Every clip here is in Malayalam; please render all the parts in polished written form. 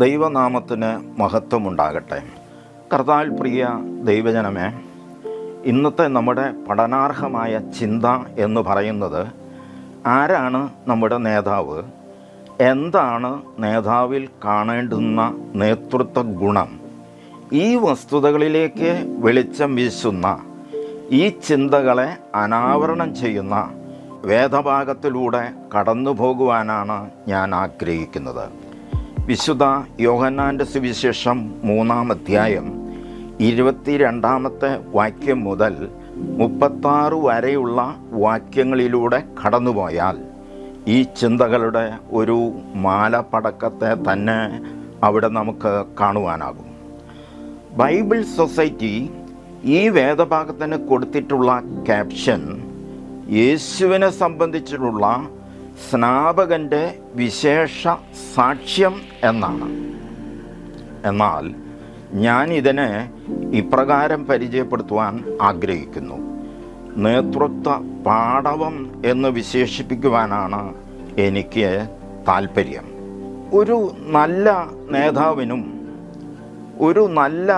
ദൈവനാമത്തിന് മഹത്വമുണ്ടാകട്ടെ. കർത്താവിൽ പ്രിയ ദൈവജനമേ, ഇന്നത്തെ നമ്മുടെ പഠനാർഹമായ ചിന്ത എന്ന് പറയുന്നത്, ആരാണ് നമ്മുടെ നേതാവ്, എന്താണ് നേതാവിൽ കാണേണ്ടുന്ന നേതൃത്വ ഗുണം, ഈ വസ്തുതകളിലേക്ക് വെളിച്ചം വീശുന്ന ഈ ചിന്തകളെ അനാവരണം ചെയ്യുന്ന വേദഭാഗത്തിലൂടെ കടന്നു പോകുവാനാണ് ഞാൻ ആഗ്രഹിക്കുന്നത്. വിശുദ്ധ യോഹന്നാൻ്റെ സുവിശേഷം 3-ാം അധ്യായം 22-ാമത്തെ വാക്യം മുതൽ 36 വരെയുള്ള വാക്യങ്ങളിലൂടെ കടന്നുപോയാൽ ഈ ചിന്തകളുടെ ഒരു മാലപ്പടക്കത്തെ തന്നെ അവിടെ നമുക്ക് കാണുവാനാകും. ബൈബിൾ സൊസൈറ്റി ഈ വേദഭാഗത്തിന് കൊടുത്തിട്ടുള്ള ക്യാപ്ഷൻ യേശുവിനെ സംബന്ധിച്ചിട്ടുള്ള സ്നാപകൻ്റെ വിശേഷ സാക്ഷ്യം എന്നാണ്. എന്നാൽ ഞാൻ ഇതിനെ ഇപ്രകാരം പരിചയപ്പെടുത്തുവാൻ ആഗ്രഹിക്കുന്നു. നേതൃത്വ പാടവം എന്ന് വിശേഷിപ്പിക്കുവാനാണ് എനിക്ക് താല്പര്യം. ഒരു നല്ല നേതാവിനും ഒരു നല്ല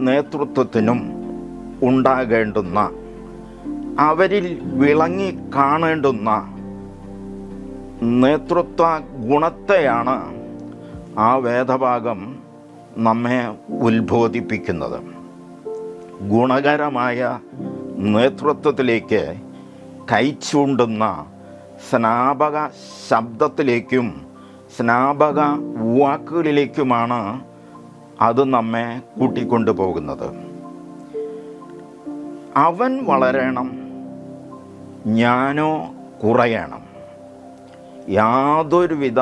നേതൃത്വത്തിനും ഉണ്ടാകേണ്ടുന്ന, അവരിൽ വിളങ്ങി കാണേണ്ടുന്ന നേതൃത്വ ഗുണത്തെയാണ് ആ വേദഭാഗം നമ്മെ ഉത്ബോധിപ്പിക്കുന്നത്. ഗുണകരമായ നേതൃത്വത്തിലേക്ക് കൈച്ചൂണ്ടുന്ന സ്നാപക ശബ്ദത്തിലേക്കും സ്നാപക വാക്കുകളിലേക്കുമാണ് അത് നമ്മെ കൂട്ടിക്കൊണ്ടു പോകുന്നത്. അവൻ വളരണം, ഞാനോ കുറയണം. യാതൊരുവിധ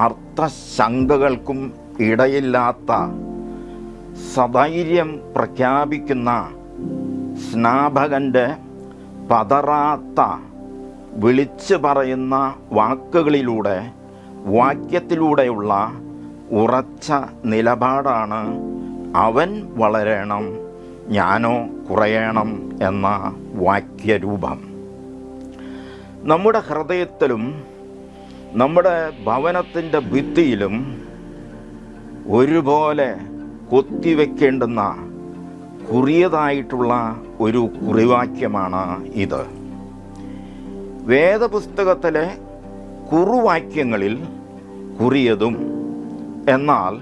അർത്ഥശങ്കകൾക്കും ഇടയില്ലാത്ത സധൈര്യം പ്രഖ്യാപിക്കുന്ന സ്നാപകൻ്റെ പതറാത്ത വിളിച്ചു പറയുന്ന വാക്കുകളിലൂടെ, വാക്യത്തിലൂടെയുള്ള ഉറച്ച നിലപാടാണ് അവൻ വളരണം, ഞാനോ കുറയണം എന്ന വാക്യരൂപം. നമ്മുടെ ഹൃദയത്തിലും നമ്മുടെ ഭവനത്തിൻ്റെ ഭിത്തിയിലും ഒരുപോലെ കൊത്തിവെക്കേണ്ടുന്ന കുറിയതായിട്ടുള്ള ഒരു കുറിവാക്യമാണ് ഇത്. വേദപുസ്തകത്തിലെ കുറുവാക്യങ്ങളിൽ കുറിയതും എന്നാൽ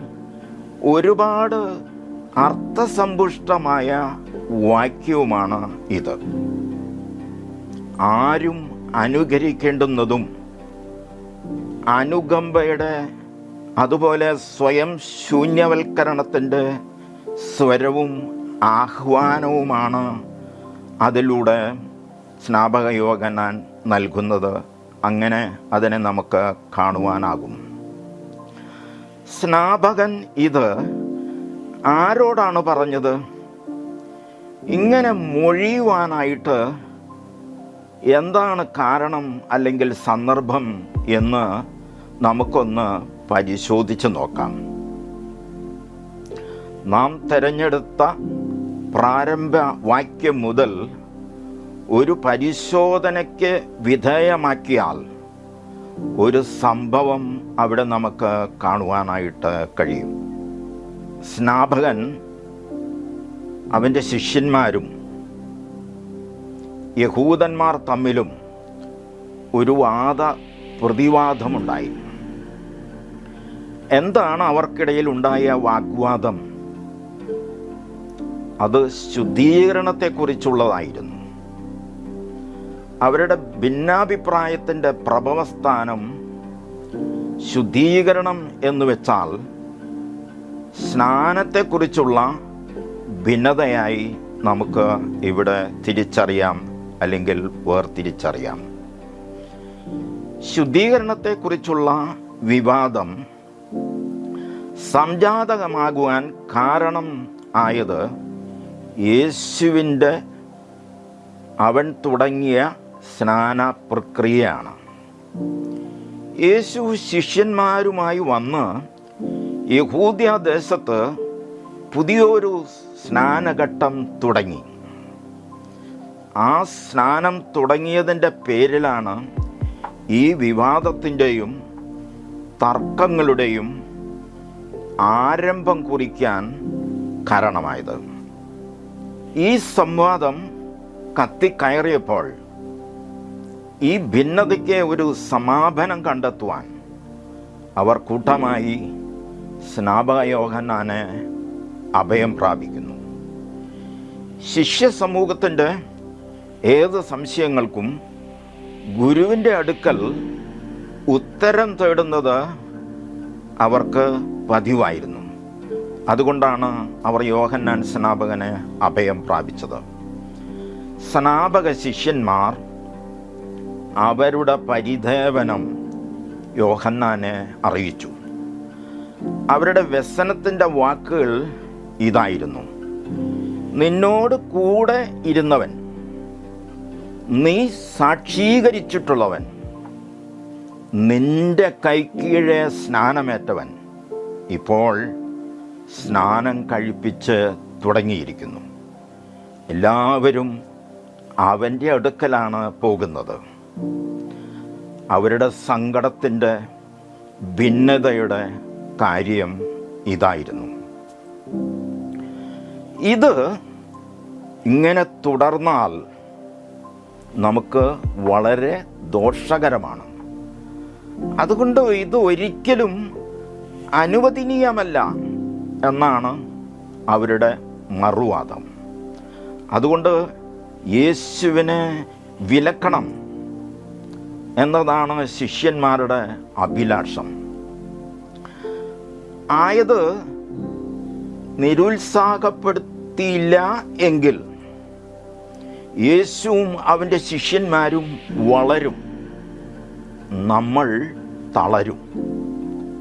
ഒരുപാട് അർത്ഥസമ്പുഷ്ടമായ വാക്യവുമാണ് ഇത്. ആരും അനുകരിക്കേണ്ടുന്നതും അനുകമ്പയുടെ, അതുപോലെ സ്വയം ശൂന്യവൽക്കരണത്തിൻ്റെ സ്വരവും ആഹ്വാനവുമാണ് അതിലൂടെ സ്നാപക യോഹന്നാൻ നൽകുന്നത്. അങ്ങനെ അതിനെ നമുക്ക് കാണുവാനാകും. സ്നാപകൻ ഇത് ആരോടാണ് പറഞ്ഞത്? ഇങ്ങനെ മൊഴിയുവാനായിട്ട് എന്താണ് കാരണം അല്ലെങ്കിൽ സന്ദർഭം എന്ന് നമുക്കൊന്ന് പരിശോധിച്ച് നോക്കാം. നാം തിരഞ്ഞെടുത്ത പ്രാരംഭ വാക്യം മുതൽ ഒരു പരിശോധനയ്ക്ക് വിധേയമാക്കിയാൽ ഒരു സംഭവം അവിടെ നമുക്ക് കാണുവാനായിട്ട് കഴിയും. സ്നാപകൻ അവൻ്റെ ശിഷ്യന്മാരും യഹൂദന്മാർ തമ്മിലും ഒരു പ്രതിവാദമുണ്ടായി. എന്താണ് അവർക്കിടയിൽ ഉണ്ടായ വാഗ്വാദം? അത് ശുദ്ധീകരണത്തെക്കുറിച്ചുള്ളതായിരുന്നു. അവരുടെ ഭിന്നാഭിപ്രായത്തിൻ്റെ പ്രഭവസ്ഥാനം ശുദ്ധീകരണം എന്ന് വെച്ചാൽ സ്നാനത്തെക്കുറിച്ചുള്ള ഭിന്നതയായി നമുക്ക് ഇവിടെ തിരിച്ചറിയാം, അല്ലെങ്കിൽ വേർതിരിച്ചറിയാം. ശുദ്ധീകരണത്തെക്കുറിച്ചുള്ള വിവാദം സംജാതകമാകുവാൻ കാരണം ആയത് യേശുവിൻ്റെ അവൻ തുടങ്ങിയ സ്നാന പ്രക്രിയയാണ്. യേശു ശിഷ്യന്മാരുമായി വന്ന് യഹൂദ്യ ദേശത്ത് പുതിയൊരു സ്നാനഘട്ടം തുടങ്ങി. ആ സ്നാനം തുടങ്ങിയതിൻ്റെ പേരിലാണ് ഈ വിവാദത്തിൻ്റെയും തർക്കങ്ങളുടെയും ആരംഭം കുറിക്കാൻ കാരണമായത്. ഈ സംവാദം കത്തിക്കയറിയപ്പോൾ ഈ ഭിന്നതയ്ക്ക് ഒരു സമാപനം കണ്ടെത്തുവാൻ അവർ കൂട്ടമായി സ്നാപക യോഹന്നാനെ അഭയം പ്രാപിക്കുന്നു. ശിഷ്യ സമൂഹത്തിൻ്റെ ഏത് സംശയങ്ങൾക്കും ഗുരുവിൻ്റെ അടുക്കൽ ഉത്തരം തേടുന്നത് അവർക്ക് പതിവായിരുന്നു. അതുകൊണ്ടാണ് അവർ യോഹന്നാൻ സ്നാപകനെ അഭയം പ്രാപിച്ചത്. സ്നാപക ശിഷ്യന്മാർ അവരുടെ പരിദേവനം യോഹന്നാനെ അറിയിച്ചു. അവരുടെ വ്യസനത്തിൻ്റെ വാക്കുകൾ ഇതായിരുന്നു: നിന്നോട് കൂടെ ഇരുന്നവൻ, നീ സാക്ഷീകരിച്ചിട്ടുള്ളവൻ, നിന്റെ കൈക്കീഴെ സ്നാനമേറ്റവൻ ഇപ്പോൾ സ്നാനം കഴിപ്പിച്ച് തുടങ്ങിയിരിക്കുന്നു. എല്ലാവരും അവൻ്റെ അടുക്കലാണ് പോകുന്നത്. അവരുടെ സങ്കടത്തിൻ്റെ ഭിന്നതയുടെ കാര്യം ഇതായിരുന്നു. ഇത് ഇങ്ങനെ തുടർന്നാൽ നമുക്ക് വളരെ ദോഷകരമാണ്. അതുകൊണ്ട് ഇത് ഒരിക്കലും അനുവദനീയമല്ല എന്നാണ് അവരുടെ മറുവാദം. അതുകൊണ്ട് യേശുവിനെ വിലക്കണം എന്നതാണ് ശിഷ്യന്മാരുടെ അഭിലാഷം. ആയത് നിരുത്സാഹപ്പെടുത്തിയില്ല എങ്കിൽ യേശുവും അവൻ്റെ ശിഷ്യന്മാരും വളരും, നമ്മൾ തളരും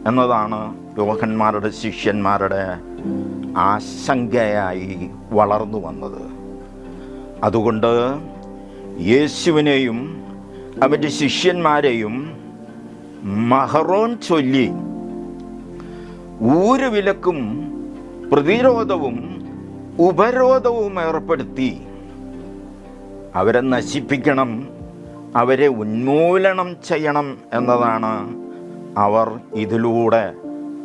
എന്നതാണ് യോഹന്നാന്റെ ശിഷ്യന്മാരുടെ ആശങ്കയായി വളർന്നു വന്നത്. അതുകൊണ്ട് യേശുവിനെയും അവൻ്റെ ശിഷ്യന്മാരെയും മഹറോൻ ചൊല്ലി ഊരുവിലക്കും പ്രതിരോധവും ഉപരോധവും ഏർപ്പെടുത്തി അവരെ നശിപ്പിക്കണം, അവരെ ഉന്മൂലനം ചെയ്യണം എന്നതാണ് അവർ ഇതിലൂടെ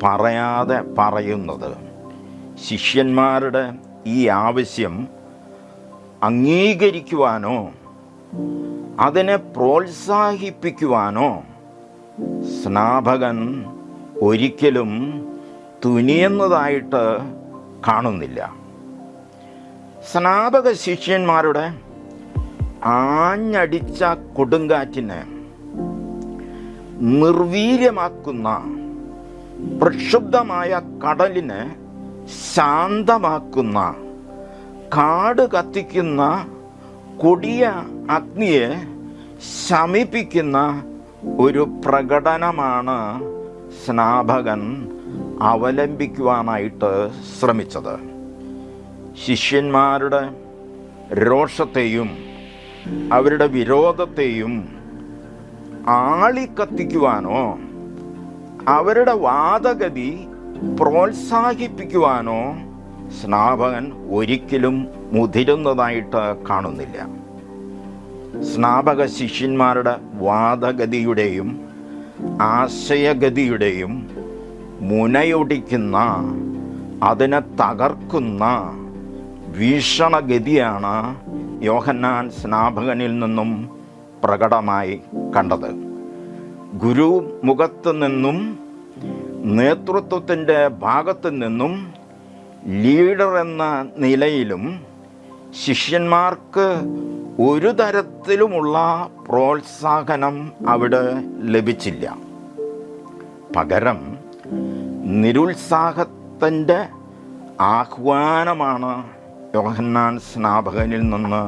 പറയാതെ പറയുന്നത്. ശിഷ്യന്മാരുടെ ഈ ആവശ്യം അംഗീകരിക്കുവാനോ അതിനെ പ്രോത്സാഹിപ്പിക്കുവാനോ സ്നാപകൻ ഒരിക്കലും തുനിയുന്നതായിട്ട് കാണുന്നില്ല. സ്നാപക ശിഷ്യന്മാരുടെ ആഞ്ഞടിച്ച കൊടുങ്കാറ്റിനെ നിർവീര്യമാക്കുന്ന, പ്രക്ഷുബ്ധമായ കടലിനെ ശാന്തമാക്കുന്ന, കാട് കത്തിക്കുന്ന കൊടിയ അഗ്നിയെ ശമിപ്പിക്കുന്ന ഒരു പ്രകടനമാണ് സ്നാപകൻ അവലംബിക്കുവാനായിട്ട് ശ്രമിച്ചത്. ശിഷ്യന്മാരുടെ രോഷത്തെയും അവരുടെ വിരോധത്തെയും ആളിക്കത്തിക്കുവാനോ അവരുടെ വാദഗതി പ്രോത്സാഹിപ്പിക്കുവാനോ സ്നാപകൻ ഒരിക്കലും മുതിരുന്നതായിട്ട് കാണുന്നില്ല. സ്നാപക ശിഷ്യന്മാരുടെ വാദഗതിയുടെയും ആശയഗതിയുടെയും മുനയൊടിക്കുന്ന, അതിനെ തകർക്കുന്ന വീക്ഷണഗതിയാണ് യോഹന്നാൻ സ്നാപകനിൽ നിന്നും പ്രകടമായി കണ്ടത്. ഗുരു മുഖത്തു നിന്നും നേതൃത്വത്തിൻ്റെ ഭാഗത്തു നിന്നും ലീഡർ എന്ന നിലയിലും ശിഷ്യന്മാർക്ക് ഒരു തരത്തിലുമുള്ള പ്രോത്സാഹനം അവിടെ ലഭിച്ചില്ല. പകരം നിരുത്സാഹത്തിൻ്റെ ആഹ്വാനമാണ് യോഹന്നാൻ സ്നാപകനിൽ നിന്ന്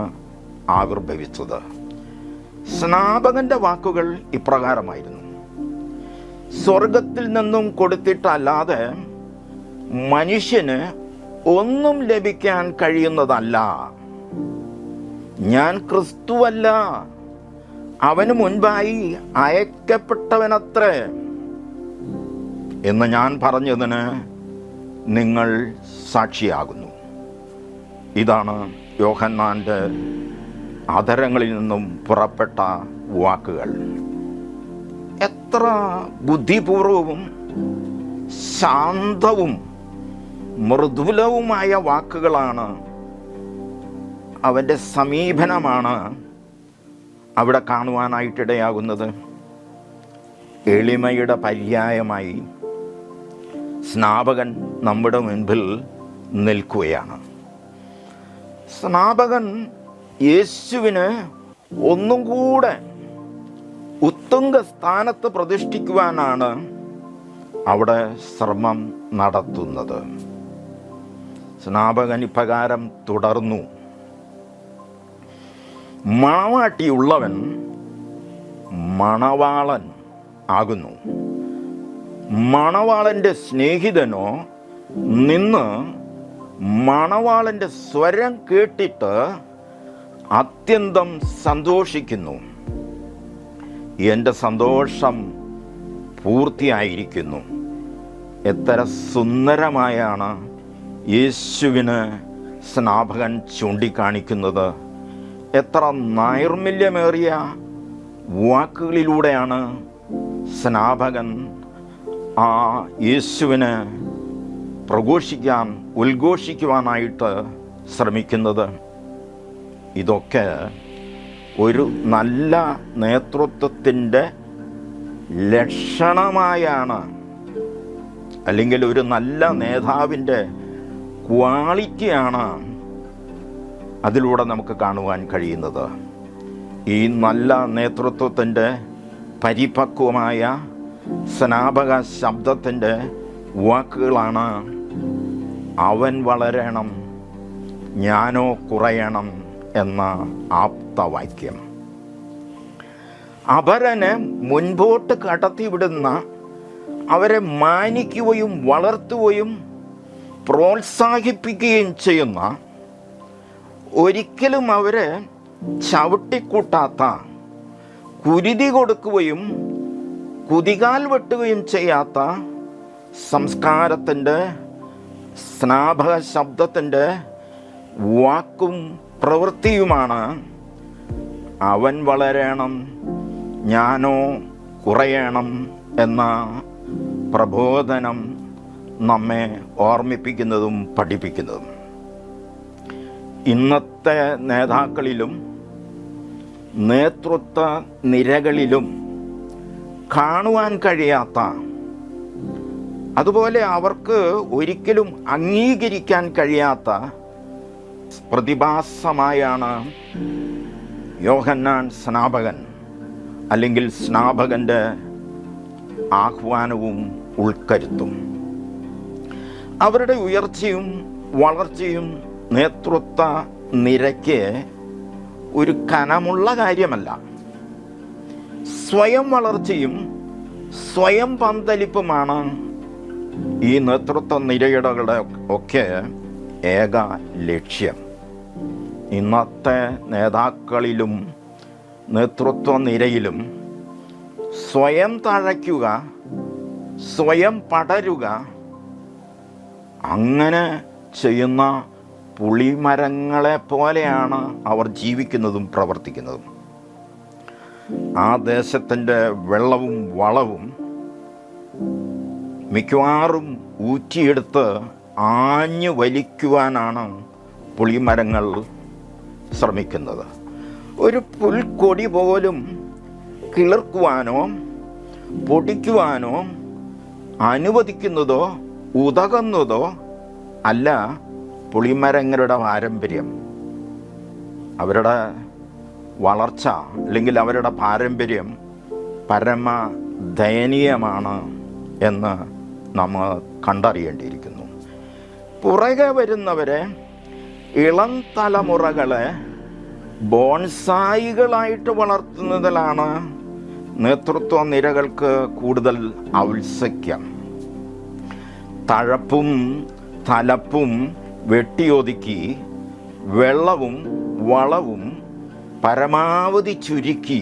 ആവിർഭവിച്ചത്. സ്നാപകൻ്റെ വാക്കുകൾ ഇപ്രകാരമായിരുന്നു: സ്വർഗത്തിൽ നിന്നും കൊടുത്തിട്ടല്ലാതെ മനുഷ്യന് ഒന്നും ലഭിക്കാൻ കഴിയുന്നതല്ല. ഞാൻ ക്രിസ്തുവല്ല, അവന് മുൻപായി അയക്കപ്പെട്ടവനത്രേ എന്ന് ഞാൻ പറഞ്ഞതിന് നിങ്ങൾ സാക്ഷിയാകുന്നു. ഇതാണ് യോഹന്നാൻ്റെ അധരങ്ങളിൽ നിന്നും പുറപ്പെട്ട വാക്കുകൾ. എത്ര ബുദ്ധിപൂർവവും ശാന്തവും മൃദുലവുമായ വാക്കുകളാണ്, അവൻ്റെ സമീപനമാണ് അവിടെ കാണുവാനായിട്ടിടയാകുന്നത്. എളിമയുടെ പര്യായമായി സ്നാപകൻ നമ്മുടെ മുൻപിൽ നിൽക്കുകയാണ്. സ്നാപകൻ യേശുവിന് ഒന്നും കൂടെ ഉത്തുംഗ സ്ഥാനത്ത് പ്രതിഷ്ഠിക്കുവാനാണ് അവിടെ ശ്രമം നടത്തുന്നത്. സ്നാപകൻ ഇപ്രകാരം തുടർന്നു: മണവാട്ടിയുള്ളവൻ മണവാളൻ ആകുന്നു. മണവാളൻ്റെ സ്നേഹിതനോ നിന്ന് മണവാളൻ്റെ സ്വരം കേട്ടിട്ട് അത്യന്തം സന്തോഷിക്കുന്നു. എൻ്റെ സന്തോഷം പൂർത്തിയായിരിക്കുന്നു. എത്ര സുന്ദരമായാണ് യേശുവിന് സ്നാപകൻ ചൂണ്ടിക്കാണിക്കുന്നത്. എത്ര നൈർമല്യമേറിയ വാക്കുകളിലൂടെയാണ് സ്നാപകൻ ആ യേശുവിനെ ഉദ്ഘോഷിക്കുവാനായിട്ട് ശ്രമിക്കുന്നത്. ഇതൊക്കെ ഒരു നല്ല നേതൃത്വത്തിൻ്റെ ലക്ഷണമായാണ്, അല്ലെങ്കിൽ ഒരു നല്ല നേതാവിൻ്റെ ക്വാളിറ്റിയാണ് അതിലൂടെ നമുക്ക് കാണുവാൻ കഴിയുന്നത്. ഈ നല്ല നേതൃത്വത്തിൻ്റെ പരിപക്വമായ സ്നാപക ശബ്ദത്തിൻ്റെ വാക്കുകളാണ്: അവൻ വളരണം, ഞാനോ കുറയണം എന്ന ആപ്തവാക്യം. അപരനെ മുൻപോട്ട് കടത്തിവിടുന്ന, അവരെ മാനിക്കുകയും വളർത്തുകയും പ്രോത്സാഹിപ്പിക്കുകയും ചെയ്യുന്ന, ഒരിക്കലും അവരെ ചവിട്ടിക്കൂട്ടാത്ത, കുരുതി കൊടുക്കുകയും കുതികാൽ വെട്ടുകയും ചെയ്യാത്ത സംസ്കാരത്തിൻ്റെ സ്നാപക ശബ്ദത്തിൻ്റെ വാക്കും പ്രവൃത്തിയുമാണ് അവൻ വളരണം, ഞാനോ കുറയണം എന്ന പ്രബോധനം നമ്മെ ഓർമ്മിപ്പിക്കുന്നതും പഠിപ്പിക്കുന്നതും. ഇന്നത്തെ നേതാക്കളിലും നേതൃത്വ നിരകളിലും കാണുവാൻ കഴിയാത്ത, അതുപോലെ അവർക്ക് ഒരിക്കലും അംഗീകരിക്കാൻ കഴിയാത്ത പ്രതിഭാസമായാണ് യോഹന്നാൻ സ്നാപകൻ, അല്ലെങ്കിൽ സ്നാപകൻ്റെ ആഹ്വാനവും ഉൾക്കരുത്തും. അവരുടെ ഉയർച്ചയും വളർച്ചയും നേതൃത്വ നിരയ്ക്ക് ഒരു കനമുള്ള കാര്യമല്ല. സ്വയം വളർച്ചയും സ്വയം പന്തലിപ്പുമാണ് ഈ നേതൃത്വ നിരയുടെ ഒക്കെ ഏക ലക്ഷ്യം. ഇന്നത്തെ നേതാക്കളിലും നേതൃത്വ നിരയിലും സ്വയം തഴയ്ക്കുക, സ്വയം പടരുക, അങ്ങനെ ചെയ്യുന്ന പുളിമരങ്ങളെ പോലെയാണ് അവർ ജീവിക്കുന്നതും പ്രവർത്തിക്കുന്നതും. ആ ദേശത്തിൻ്റെ വെള്ളവും വളവും മിക്കവാറും ഊറ്റിയെടുത്ത് ആഞ്ഞു വലിക്കുവാനാണ് പുളിമരങ്ങൾ ശ്രമിക്കുന്നത്. ഒരു പുൽക്കൊടി പോലും കിളിർക്കുവാനോ പൊടിക്കുവാനോ അനുവദിക്കുന്നതോ ഉതകുന്നതോ അല്ല പുളിമരങ്ങളുടെ പാരമ്പര്യം. അവരുടെ വളർച്ച അല്ലെങ്കിൽ അവരുടെ പാരമ്പര്യം പരമ ദയനീയമാണ് എന്ന് നമ്മൾ കണ്ടറിയേണ്ടിയിരിക്കുന്നു. പുറകെ വരുന്നവരെ, ഇളം തലമുറകളെ ബോൺസായികളായിട്ട് വളർത്തുന്നതിലാണ് നേതൃത്വ നിരകൾക്ക് കൂടുതൽ ഔത്സുക്യം. തഴപ്പും തലപ്പും വെട്ടിയൊതുക്കി വെള്ളവും വളവും പരമാവധി ചുരുക്കി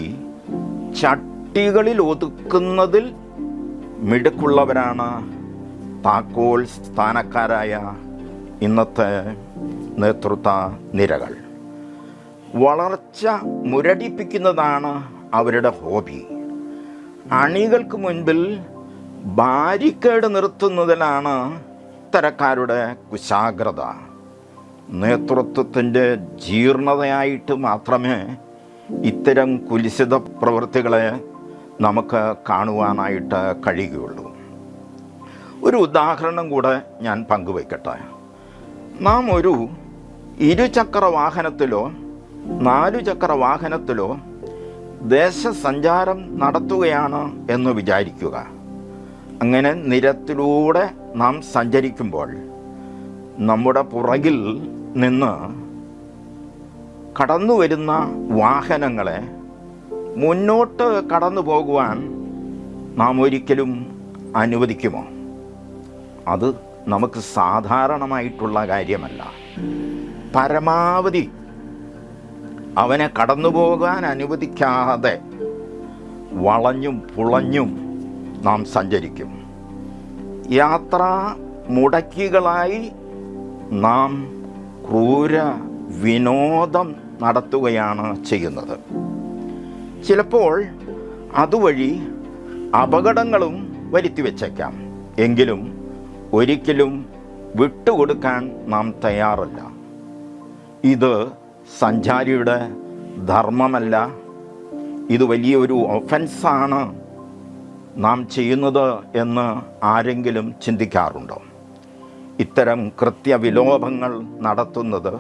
ചട്ടികളിൽ ഒതുക്കുന്നതിൽ മിടുക്കുള്ളവരാണ് താക്കോൽ സ്ഥാനക്കാരായ ഇന്നത്തെ നേതൃത്വ നിരകൾ. വളർച്ച മുരടിപ്പിക്കുന്നതാണ് അവരുടെ ഹോബി. അണികൾക്ക് മുൻപിൽ ബാരിക്കേഡ് നിർത്തുന്നതിലാണ് ഇത്തരക്കാരുടെ കുശാഗ്രത. നേതൃത്വത്തിൻ്റെ ജീർണതയായിട്ട് മാത്രമേ ഇത്തരം കുലിശിത പ്രവൃത്തികളെ നമുക്ക് കാണുവാനായിട്ട് കഴിയുകയുള്ളൂ. ഒരു ഉദാഹരണം കൂടെ ഞാൻ പങ്കുവയ്ക്കട്ടെ. നാം ഒരു ഇരുചക്ര വാഹനത്തിലോ 4 ചക്ര വാഹനത്തിലോ ദേശസഞ്ചാരം നടത്തുകയാണ് എന്ന് വിചാരിക്കുക. അങ്ങനെ നിരത്തിലൂടെ നാം സഞ്ചരിക്കുമ്പോൾ നമ്മുടെ പുറകിൽ നിന്ന് കടന്നു വരുന്ന വാഹനങ്ങളെ മുന്നോട്ട് കടന്നു പോകുവാൻ നാം ഒരിക്കലും അനുവദിക്കുമോ? അത് നമുക്ക് സാധാരണമായിട്ടുള്ള കാര്യമല്ല. പരമാവധി അവനെ കടന്നു പോകാൻ അനുവദിക്കാതെ വളഞ്ഞും പുളഞ്ഞും നാം സഞ്ചരിക്കും. യാത്രാ മുടക്കികളായി നാം ക്രൂര വിനോദം നടത്തുകയാണ് ചെയ്യുന്നത്. ചിലപ്പോൾ അതുവഴി അപകടങ്ങളും വരുത്തിവെച്ചേക്കാം. എങ്കിലും ഒരിക്കലും വിട്ടുകൊടുക്കാൻ നാം തയ്യാറല്ല. ഇത് സഞ്ചാരിയുടെ ധർമ്മമല്ല. ഇത് വലിയൊരു ഒഫൻസാണ് നാം ചെയ്യുന്നത് എന്ന് ആരെങ്കിലും ചിന്തിക്കാറുണ്ടോ? ഇത്തരം കൃത്യവിലോപങ്ങൾ നടത്തുന്നത്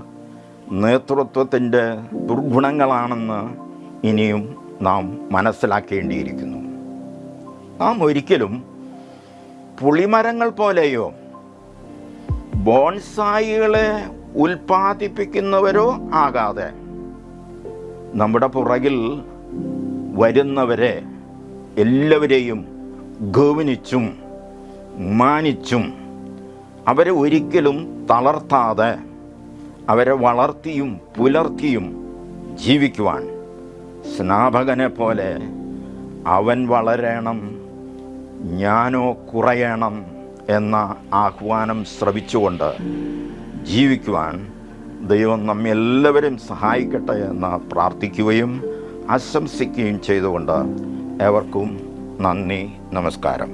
നേതൃത്വത്തിൻ്റെ ദുർഗുണങ്ങളാണെന്ന് ഇനിയും നാം മനസ്സിലാക്കേണ്ടിയിരിക്കുന്നു. നാം ഒരിക്കലും പുളിമരങ്ങൾ പോലെയോ ബോൺസായികളെ ഉൽപ്പാദിപ്പിക്കുന്നവരോ ആകാതെ നമ്മുടെ പുറകിൽ വരുന്നവരെ എല്ലാവരെയും ഗൗനിച്ചും മാനിച്ചും അവരെ ഒരിക്കലും തളർത്താതെ അവരെ വളർത്തിയും പുലർത്തിയും ജീവിക്കുവാൻ സ്നാപകനെ പോലെ അവൻ വളരണം ഞാനോ കുറയണം എന്ന ആഹ്വാനം ശ്രവിച്ചുകൊണ്ട് ജീവിക്കുവാൻ ദൈവം നമ്മെ എല്ലാവരും സഹായിക്കട്ടെ എന്ന് പ്രാർത്ഥിക്കുകയും ആശംസിക്കുകയും ചെയ്തുകൊണ്ട് ഏവർക്കും നന്ദി, നമസ്കാരം.